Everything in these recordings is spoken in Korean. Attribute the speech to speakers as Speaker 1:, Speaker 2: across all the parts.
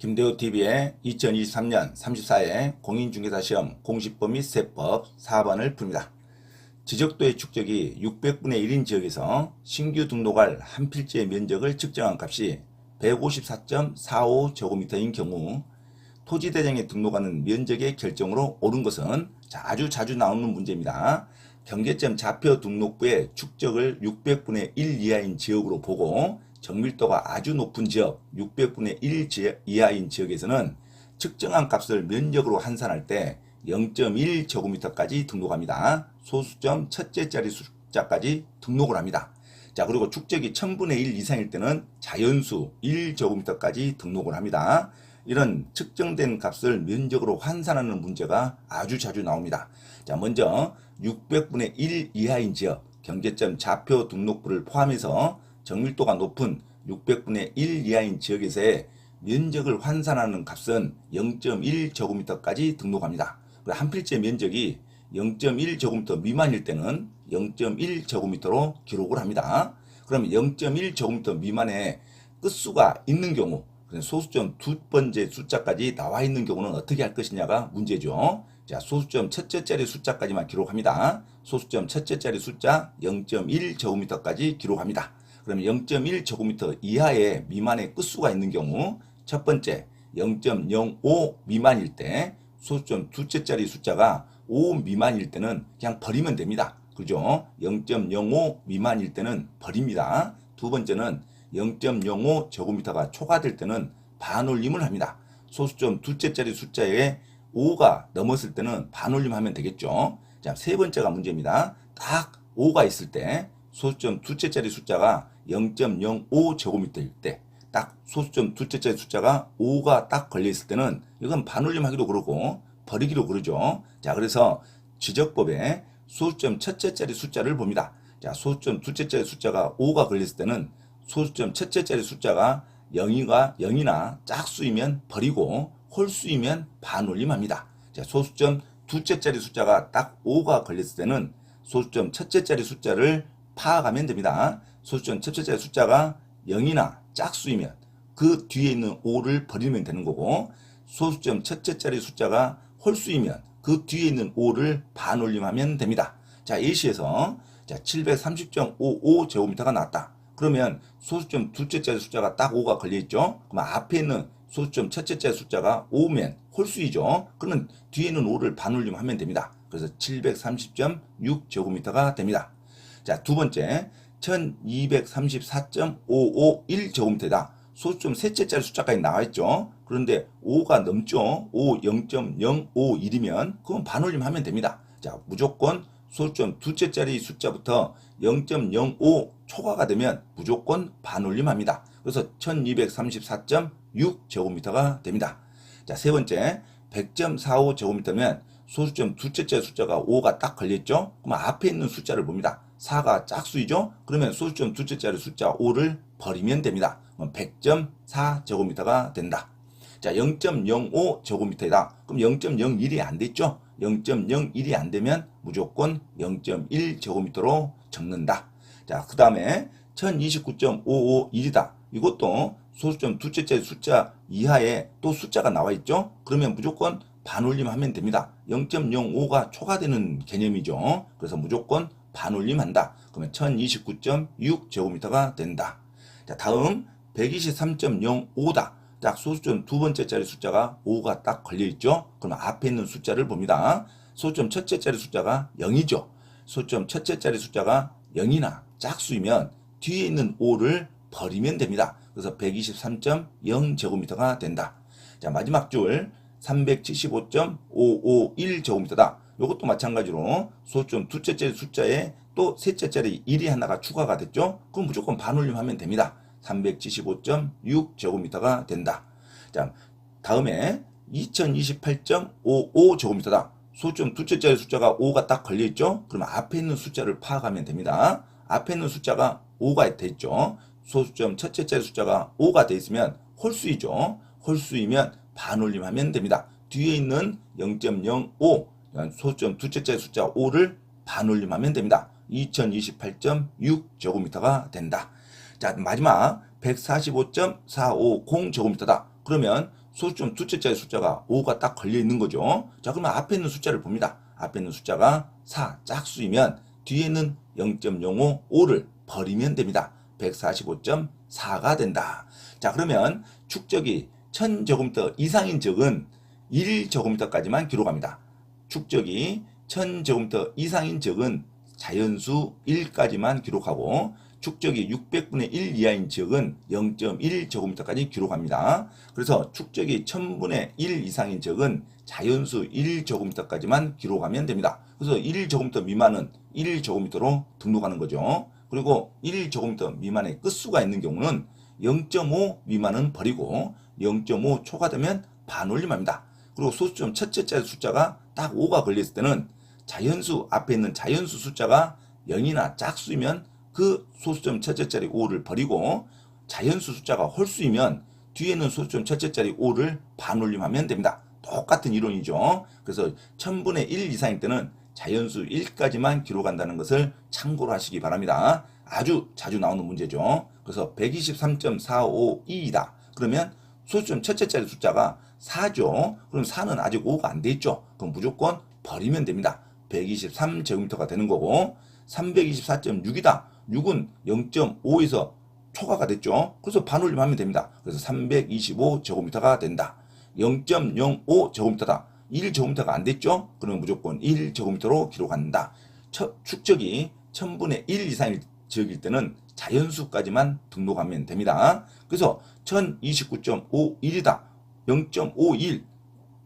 Speaker 1: 김대호TV의 2023년 34회 공인중개사 시험 공시법 및 세법 4번을 풉니다. 지적도의 축적이 600분의 1인 지역에서 신규 등록할 한 필지의 면적을 측정한 값이 154.45제곱미터인 경우 토지대장에 등록하는 면적의 결정으로 옳은 것은 아주 자주 나오는 문제입니다. 경계점 좌표 등록부의 축적을 600분의 1 이하인 지역으로 보고 정밀도가 아주 높은 지역 600분의 1 이하인 지역에서는 측정한 값을 면적으로 환산할 때 0.1제곱미터까지 등록합니다. 소수점 첫째 자리 숫자까지 등록을 합니다. 자, 그리고 축적이 1000분의 1 이상일 때는 자연수 1제곱미터까지 등록을 합니다. 이런 측정된 값을 면적으로 환산하는 문제가 아주 자주 나옵니다. 자, 먼저 600분의 1 이하인 지역 경계점 좌표 등록부를 포함해서 정밀도가 높은 600분의 1 이하인 지역에서의 면적을 환산하는 값은 0.1제곱미터까지 등록합니다. 한 필지의 면적이 0.1제곱미터 미만일 때는 0.1제곱미터로 기록을 합니다. 그럼 0.1제곱미터 미만의 끝수가 있는 경우 소수점 두 번째 숫자까지 나와 있는 경우는 어떻게 할 것이냐가 문제죠. 자, 소수점 첫째 자리 숫자까지만 기록합니다. 소수점 첫째 자리 숫자 0.1제곱미터까지 기록합니다. 그러면 0.1제곱미터 이하의 미만의 끝수가 있는 경우 첫 번째 0.05 미만일 때 소수점 둘째 자리 숫자가 5 미만일 때는 그냥 버리면 됩니다. 그죠? 0.05 미만일 때는 버립니다. 두 번째는 0.05제곱미터가 초과될 때는 반올림을 합니다. 소수점 둘째 자리 숫자에 5가 넘었을 때는 반올림하면 되겠죠. 자, 세 번째가 문제입니다. 딱 5가 있을 때 소수점 둘째 자리 숫자가 0.05제곱미터일 때 딱 소수점 둘째 자리 숫자가 5가 딱 걸려있을 때는 이건 반올림하기도 그러고 버리기도 그러죠. 자, 그래서 지적법에 소수점 첫째 자리 숫자를 봅니다. 자, 소수점 둘째 자리 숫자가 5가 걸렸을 때는 소수점 첫째 자리 숫자가 0이나 짝수이면 버리고 홀수이면 반올림합니다. 자, 소수점 둘째 자리 숫자가 딱 5가 걸렸을 때는 소수점 첫째 자리 숫자를 파악하면 됩니다. 소수점 첫째 자리 숫자가 0이나 짝수이면 그 뒤에 있는 5를 버리면 되는 거고 소수점 첫째 자리 숫자가 홀수이면 그 뒤에 있는 5를 반올림하면 됩니다. 자, 예시에서 730.55제곱미터가 나왔다. 그러면 소수점 둘째 자리 숫자가 딱 5가 걸려있죠. 그럼 앞에 있는 소수점 첫째 자리 숫자가 5면 홀수이죠. 그러면 뒤에 있는 5를 반올림하면 됩니다. 그래서 730.6제곱미터가 됩니다. 자, 두 번째 1234.551제곱미터다. 소수점 셋째 자리 숫자까지 나와있죠. 그런데 5가 넘죠. 5 0.051이면 그건 반올림하면 됩니다. 자, 무조건 소수점 둘째 자리 숫자부터 0.05 초과가 되면 무조건 반올림합니다. 그래서 1234.6제곱미터가 됩니다. 자, 세 번째 100.45제곱미터면 소수점 둘째 자리 숫자가 5가 딱 걸렸죠. 그럼 앞에 있는 숫자를 봅니다. 4가 짝수이죠. 그러면 소수점 둘째 자리 숫자 5를 버리면 됩니다. 100.4제곱미터가 된다. 자, 0.05제곱미터이다. 그럼 0.01이 안 됐죠. 0.01이 안 되면 무조건 0.1제곱미터로 적는다. 자, 그 다음에 1029.551이다. 이것도 소수점 둘째 자리 숫자 이하에 또 숫자가 나와 있죠. 그러면 무조건 반올림하면 됩니다. 0.05가 초과되는 개념이죠. 그래서 무조건 반올림한다. 그러면 1029.6제곱미터가 된다. 자, 다음 123.05다. 딱 소수점 두 번째 자리 숫자가 5가 딱 걸려있죠. 그러면 앞에 있는 숫자를 봅니다. 소수점 첫째 자리 숫자가 0이죠. 소수점 첫째 자리 숫자가 0이나 짝수이면 뒤에 있는 5를 버리면 됩니다. 그래서 123.0제곱미터가 된다. 자, 마지막 줄 375.551제곱미터다. 이것도 마찬가지로 소수점 둘째 자리 숫자에 또 셋째 자리 1이 하나가 추가가 됐죠. 그럼 무조건 반올림하면 됩니다. 375.6제곱미터가 된다. 자, 다음에 2028.55제곱미터다. 소수점 둘째 자리 숫자가 5가 딱 걸려있죠. 그러면 앞에 있는 숫자를 파악하면 됩니다. 앞에 있는 숫자가 5가 돼 있죠. 소수점 첫째 자리 숫자가 5가 돼 있으면 홀수이죠. 홀수이면 반올림하면 됩니다. 뒤에 있는 0.05 소수점 둘째 자리 숫자 5를 반올림하면 됩니다. 2028.6제곱미터가 된다. 자, 마지막 145.450제곱미터다. 그러면 소수점 둘째 자리 숫자가 5가 딱 걸려 있는 거죠. 자, 그러면 앞에 있는 숫자를 봅니다. 앞에 있는 숫자가 4 짝수이면 뒤에는 0.05, 5를 버리면 됩니다. 145.4가 된다. 자, 그러면 축적이 1000제곱미터 이상인 적은 1제곱미터까지만 기록합니다. 축적이 1000제곱미터 이상인 적은 자연수 1까지만 기록하고 축적이 600분의 1 이하인 적은 0.1제곱미터까지 기록합니다. 그래서 축적이 1000분의 1 이상인 적은 자연수 1제곱미터까지만 기록하면 됩니다. 그래서 1제곱미터 미만은 1제곱미터로 등록하는 거죠. 그리고 1제곱미터 미만의 끝수가 있는 경우는 0.5 미만은 버리고 0.5 초과되면 반올림합니다. 그리고 소수점 첫째 자리 숫자가 딱 5가 걸렸을 때는 자연수 앞에 있는 자연수 숫자가 0이나 짝수이면 그 소수점 첫째 자리 5를 버리고 자연수 숫자가 홀수이면 뒤에는 소수점 첫째 자리 5를 반올림하면 됩니다. 똑같은 이론이죠. 그래서 1000분의 1 이상일 때는 자연수 1까지만 기록한다는 것을 참고로 하시기 바랍니다. 아주 자주 나오는 문제죠. 그래서 123.452이다. 그러면 소수점 첫째 자리 숫자가 4죠. 그럼 4는 아직 5가 안 돼 있죠. 그럼 무조건 버리면 됩니다. 123제곱미터가 되는 거고 324.6이다. 6은 0.5에서 초과가 됐죠. 그래서 반올림하면 됩니다. 그래서 325제곱미터가 된다. 0.05제곱미터다. 1제곱미터가 안 됐죠. 그러면 무조건 1제곱미터로 기록한다. 축적이 1000분의 1 이상일 적일 때는 자연수까지만 등록하면 됩니다. 그래서 1029.51이다. 0.51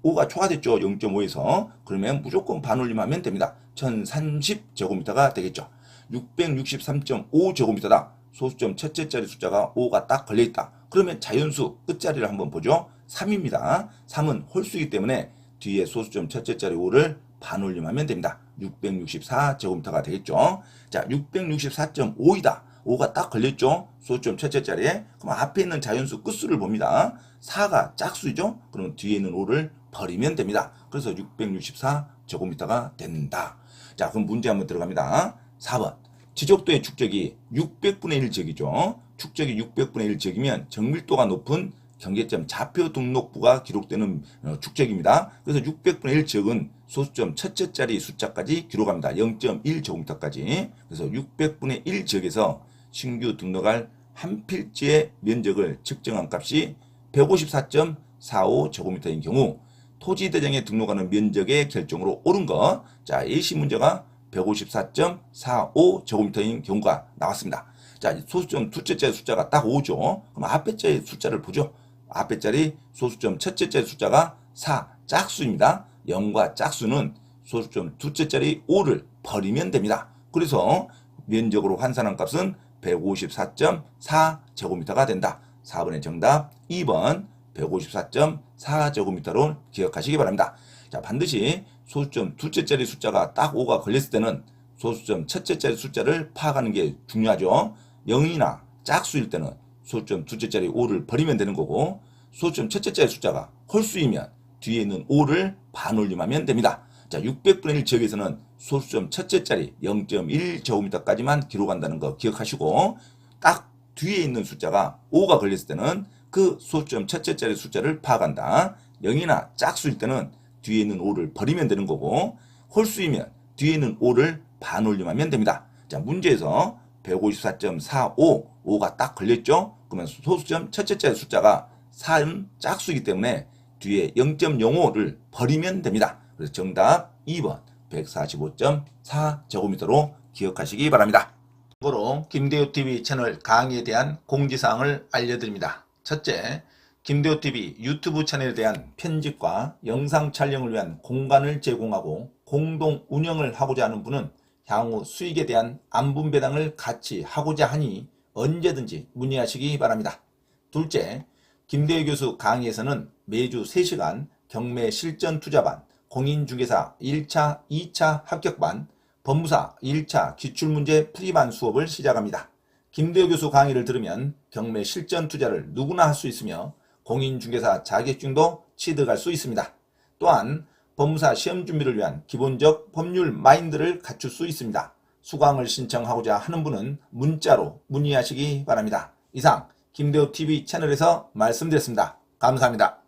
Speaker 1: 5가 초과됐죠. 0.5에서. 그러면 무조건 반올림하면 됩니다. 1030제곱미터가 되겠죠. 663.5제곱미터다. 소수점 첫째 자리 숫자가 5가 딱 걸려있다. 그러면 자연수 끝자리를 한번 보죠. 3입니다. 3은 홀수이기 때문에 뒤에 소수점 첫째 자리 5를 반올림하면 됩니다. 664제곱미터가 되겠죠. 자, 664.5이다. 5가 딱 걸렸죠. 소수점 첫째 자리에. 그럼 앞에 있는 자연수 끝수를 봅니다. 4가 짝수이죠. 그러면 뒤에 있는 5를 버리면 됩니다. 그래서 664제곱미터가 된다. 자, 그럼 문제 한번 들어갑니다. 4번. 지적도의 축적이 600분의 1 적이죠. 축적이 600분의 1 적이면 정밀도가 높은 경계점 좌표 등록부가 기록되는 축적입니다. 그래서 600분의 1 적은 소수점 첫째 자리 숫자까지 기록합니다. 0.1제곱미터까지. 그래서 600분의 1 적에서 신규 등록할 한 필지의 면적을 측정한 값이 154.45제곱미터인 경우 토지 대장에 등록하는 면적의 결정으로 옳은 것. 자, 예시 문제가 154.45제곱미터인 경우가 나왔습니다. 자, 소수점 둘째 자리 숫자가 딱 5죠. 그럼 앞에 자리 숫자를 보죠. 앞에 자리 소수점 첫째 자리 숫자가 4 짝수입니다. 0과 짝수는 소수점 둘째 자리 5를 버리면 됩니다. 그래서 면적으로 환산한 값은 154.4제곱미터가 된다. 4번의 정답 2번 154.4제곱미터로 기억하시기 바랍니다. 자, 반드시 소수점 둘째 자리 숫자가 딱 5가 걸렸을 때는 소수점 첫째 자리 숫자를 파악하는 게 중요하죠. 0이나 짝수일 때는 소수점 둘째 자리 5를 버리면 되는 거고 소수점 첫째 자리 숫자가 홀수이면 뒤에 있는 5를 반올림하면 됩니다. 자, 600분의 1 지역에서는 소수점 첫째 자리 0.1제곱미터까지만 기록한다는 거 기억하시고 딱 뒤에 있는 숫자가 5가 걸렸을 때는 그 소수점 첫째 자리 숫자를 파악한다. 0이나 짝수일 때는 뒤에 있는 5를 버리면 되는 거고 홀수이면 뒤에 있는 5를 반올림하면 됩니다. 자, 문제에서 154.45 5가 딱 걸렸죠. 그러면 소수점 첫째 자리 숫자가 4는 짝수이기 때문에 뒤에 0.05를 버리면 됩니다. 그래서 정답 2번 145.4제곱미터로 기억하시기 바랍니다. 참고로 김대호TV 채널 강의에 대한 공지사항을 알려드립니다. 첫째, 김대호TV 유튜브 채널에 대한 편집과 영상 촬영을 위한 공간을 제공하고 공동 운영을 하고자 하는 분은 향후 수익에 대한 안분 배당을 같이 하고자 하니 언제든지 문의하시기 바랍니다. 둘째, 김대호 교수 강의에서는 매주 3시간 경매 실전 투자반, 공인중개사 1차, 2차 합격반, 법무사 1차 기출문제 풀이반 수업을 시작합니다. 김대호 교수 강의를 들으면 경매 실전 투자를 누구나 할 수 있으며 공인중개사 자격증도 취득할 수 있습니다. 또한 법무사 시험 준비를 위한 기본적 법률 마인드를 갖출 수 있습니다. 수강을 신청하고자 하는 분은 문자로 문의하시기 바랍니다. 이상 김대호TV 채널에서 말씀드렸습니다. 감사합니다.